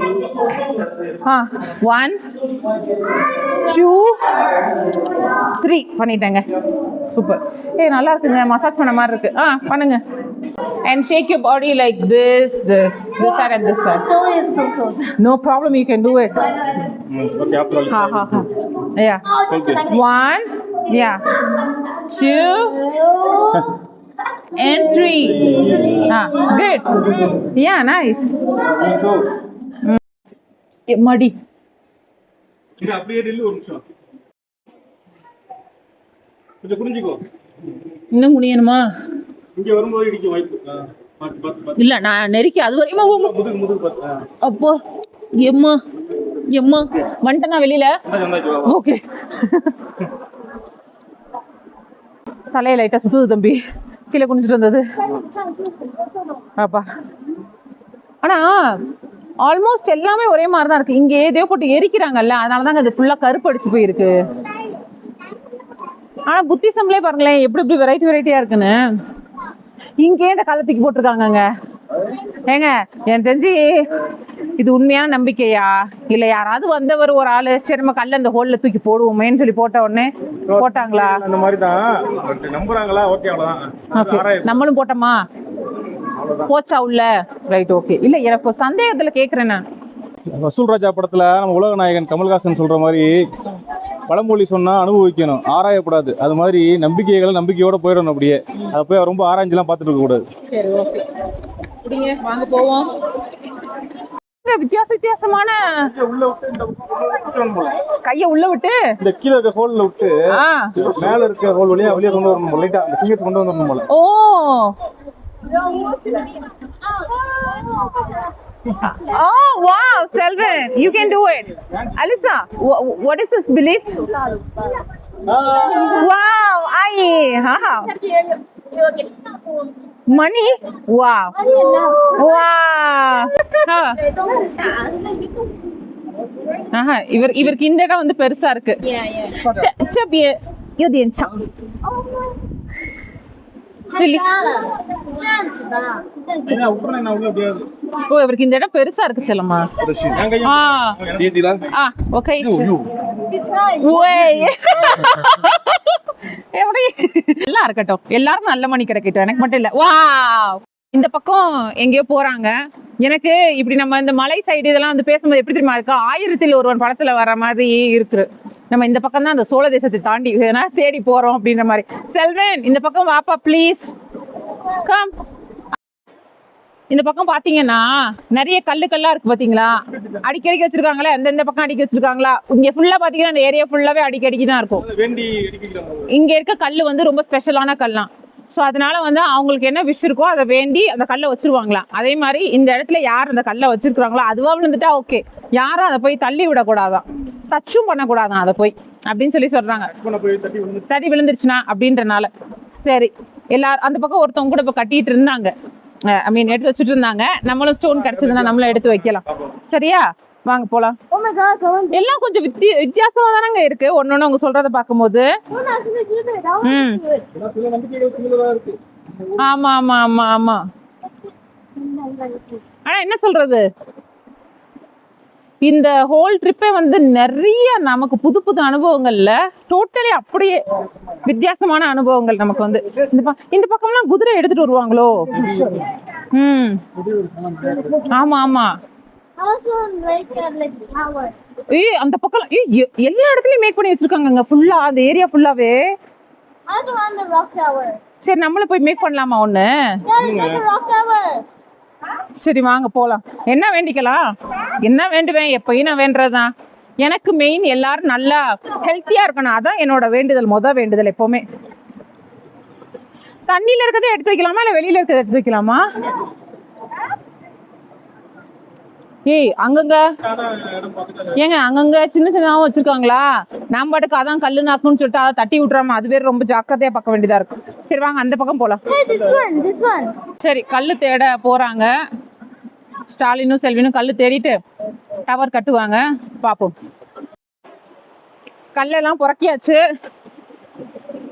1 2 3 பண்ணிட்டேங்க. சூப்பர். நல்லா இருக்குங்க, மசாஜ் பண்ண மாதிரி இருக்கு. பண்ணுங்க. And shake your body like this side and this side. Stone is so cold. No problem, you can do it. Okay, after all. Yeah. 1 yeah 2 and 3. Good. Yeah, nice. மடி இங்க அப்படியே நில்லு ஒரு நிமிஷம். கொஞ்சம் குனிஞ்சிக்கோ. இன்னும் குனியணுமா? இங்க வரும்போது இடிக்க வாய்ப்பு. பாத்து இல்ல நான் நெருக்கி அது வரைக்கும் முதுகு பாத்து. அப்போ எம்மா எம்மா வந்துட்டேனா வெளியில. ஓகே. தலையை லைட்டா சுத்துது தம்பி, கீழே குனிஞ்சிட்டு வந்தது. அப்பா ஆனா ஆல்மோஸ்ட் எல்லாமே ஒரே மாதிரி தான் இருக்கு. இங்க ஏதோ போட்டு எரிக்கிறாங்கல்ல, அதனாலதாங்க அது ஃபுல்லா கருப்பு அடிச்சு போயிருக்கு. ஆனா புத்திசம்லே பாருங்களேன் எப்படி எப்படி வெரைட்டியா இருக்குன்னு. இங்கே இந்த கல்லை தூக்கி போட்டிருக்காங்கங்க. ஏங்க எனக்கு தெரிஞ்சு இது உண்மையான நம்பிக்கையா இல்ல யாராவது வந்தவர் ஒரு ஆளு சரி நம்ம கல்ல இந்த ஹோல்ல தூக்கி போடுவோமேன்னு சொல்லி போட்ட உடனே போட்டாங்களா? அந்த மாதிரி தான் நம்புறாங்களா? ஓகே, அவ்வளவுதான். நம்மளும் போட்டோமா போச்சா உள்ள? Right, okay. இல்ல எனக்கு ஒரு சந்தேகத்துல கேக்குறேன் நான். வசூல் ராஜா படத்துல நம்ம உலக நாயகன் கமல்ஹாசன் சொல்ற மாதிரி பழமொழி சொன்னா அனுபவிக்கணும், ஆராயக்கூடாது. அது மாதிரி நம்பிக்கைகளை நம்பிக்கையோட போயிடணும். அப்படியே அதை போய் ரொம்ப ஆராய்ஞ்செல்லாம் பார்த்துட்டு இருக்க கூடாது. சரி, ஓகே. குடிங்க, வாங்க போவோம். வித்தியாசமான கைய உள்ள விட்டு இந்த கீழே இருக்க ஹோல்ல விட்டு மேல இருக்க ஹோல் வழியா வெளியே கொண்டு வரணும். லைட்டா அந்த ஃபிங்கர்ஸ் கொண்டு வரணும் போல. ஓ, oh wow, Selvan, you can do it. Alisa, what is this belief? Wow, haha. Money? Wow. Wow. இவருக்கு இந்த இடம் வந்து பெருசா இருக்கு.有点长。சில்லி. ஓ, இவருக்கு இந்த இடம் பெருசா இருக்கு செல்லம்மா. ஓகே. எப்படி எல்லாம் இருக்கட்டும், எல்லாரும் நல்ல மணி கிடைக்கட்டும், எனக்கு மட்டும் இல்ல. வா, இந்த பக்கம் எங்கேயோ போறாங்க. எனக்கு இப்படி நம்ம இந்த மலை சைடு இதெல்லாம் வந்து பேசும்போது எப்படி தெரியுமா இருக்கா, 1000ல் ஒருவன் படத்துல வர மாதிரி இருக்கு. நம்ம இந்த பக்கம் தான் அந்த சோழ தேசத்தை தாண்டி தேடி போறோம் அப்படின்ற மாதிரி. செல்வன், இந்த பக்கம் வாப்பா ப்ளீஸ், கம். இந்த பக்கம் பாத்தீங்கன்னா நிறைய கல்லா இருக்கு பாத்தீங்களா, அடிக்கடி வச்சிருக்காங்களா? இந்த பக்கம் அடிக்க வச்சிருக்காங்களா? இங்க ஃபுல்லா பாத்தீங்கன்னா இந்த ஏரியா ஃபுல்லாவே அடிக்கடி தான் இருக்கும். இங்க இருக்க கல்லு வந்து ரொம்ப ஸ்பெஷலான கல்லாம். ஸோ அதனால வந்து அவங்களுக்கு என்ன விஷ் இருக்கோ அதை வேண்டி அந்த கல்லை வச்சிருவாங்களாம். அதே மாதிரி இந்த இடத்துல யார் அந்த கல்லை வச்சிருக்காங்களோ அதுவா விழுந்துட்டா ஓகே, யாரும் அதை போய் தள்ளி விடக்கூடாதான், டச்சும் பண்ணக்கூடாதான் அதை போய் அப்படின்னு சொல்லி சொல்றாங்க. தடி விழுந்துருச்சுன்னா அப்படின்றனால. சரி, எல்லாரும் அந்த பக்கம் ஒருத்தவங்க கூட இப்போ கட்டிட்டு இருந்தாங்க, ஐ மீன் எடுத்து வச்சுட்டு இருந்தாங்க. நம்மளும் ஸ்டோன் கிடைச்சதுன்னா நம்மளும் எடுத்து வைக்கலாம். சரியா, வாங்க போலாம். எல்லாம் கொஞ்சம் வித்தியாசமா தானங்க இருக்கு ஒன்னொன்னு அவங்க சொல்றத பாக்கும்போது. ஆமா ஆமா ஆமா ஆமா. ஆனா என்ன சொல்றது, இந்த ஹோல் ட்ரிப்பே வந்து நிறைய நமக்கு புது புது அனுபவங்கள்ல டோட்டலி அப்படியே வித்தியாசமான அனுபவங்கள் நமக்கு வந்து. இந்த பக்கம்லாம் குதிரை எடுத்துட்டு வருவாங்களோ? ஆமா ஆமா. அந்த பக்கம் எல்லா இடத்துலயும் மேக் பண்ணி வச்சிருக்காங்க ஃபுல்லா, அந்த ஏரியா ஃபுல்லாவே. சரி, நம்மளும் போய் மேக் பண்ணலாமா ஒண்ணு? சரி வாங்க போலாம். என்ன வேண்டிக்கலாம்? என்ன வேண்டுவேன், எப்பயும் நான் வேண்டுறதுதான். எனக்கு மெயின் எல்லாரும் நல்லா ஹெல்த்தியா இருக்கணும், அதான் என்னோட வேண்டுதல், வேண்டுதல் எப்பவுமே. தண்ணியில இருக்கதை எடுத்து வைக்கலாமா இல்ல வெளியில இருக்கதை எடுத்து வைக்கலாமா? ஏய், அங்கங்க ஏங்க அங்கங்க சின்ன சின்னதாவும் வச்சிருக்காங்களா? நான் பாட்டுக்கு அதான் கல்லு நாக்குன்னு சொல்லிட்டு அதை தட்டி விட்டுறாம அது வேற ரொம்ப ஜாக்கிரதையா பார்க்க வேண்டியதா இருக்கும். சரி வாங்க அந்த பக்கம் போலாம். சரி, கல்லு தேட போறாங்க. ஸ்டாலினும் செல்வினும் கல்லு தேடிட்டு டவர் கட்டுவாங்க, பாப்போம். கல்லெல்லாம் புறக்கியாச்சு.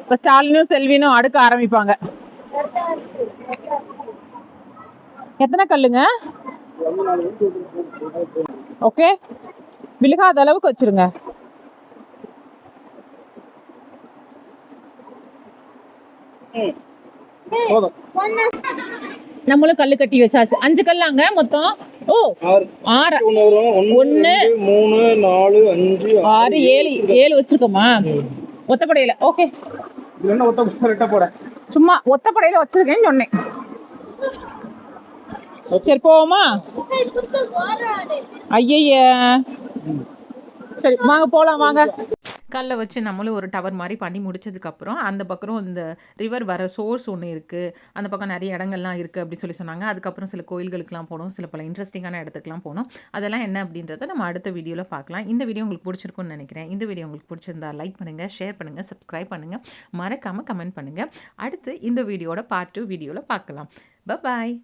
இப்ப ஸ்டாலினும் செல்வினும் அடுக்க ஆரம்பிப்பாங்க. எத்தனை கல்லுங்க? ஓகே, விழுகாத அளவுக்கு வச்சிருங்க. நம்மளும் கல்லு கட்டி வச்சாச்சு. 5 கல்லாங்க மொத்தம். ஓ, 6. 1 3 4 5 6 7 வச்சிருக்கோமா ஒத்தப்படையில? ஓகே, சும்மா ஒத்தப்படையில வச்சிருக்கேன்னு சொன்னேன். சரி போவோமா? ஐய, சரி வாங்க போலாம் வாங்க. கல்லை வச்சு நம்மளும் ஒரு டவர் மாதிரி பண்ணி முடிச்சதுக்கப்புறம் அந்த பக்கம் இந்த ரிவர் வர சோர்ஸ் ஒன்று இருக்குது, அந்த பக்கம் நிறைய இடங்கள்லாம் இருக்குது அப்படி சொல்லி சொன்னாங்க. அதுக்கப்புறம் சில கோயில்களுக்கெலாம் போனோம், சில பல இன்ட்ரெஸ்டிங்கான இடத்துக்குலாம் போனோம். அதெல்லாம் என்ன அப்படின்றத நம்ம அடுத்த வீடியோவில் பார்க்கலாம். இந்த வீடியோ உங்களுக்கு பிடிச்சிருக்குன்னு நினைக்கிறேன். இந்த வீடியோ உங்களுக்கு பிடிச்சிருந்தா லைக் பண்ணுங்கள், ஷேர் பண்ணுங்கள், சப்ஸ்கிரைப் பண்ணுங்கள், மறக்காமல் கமெண்ட் பண்ணுங்கள். அடுத்து இந்த வீடியோட பார்ட் 2 வீடியோவில் பார்க்கலாம். பாய்.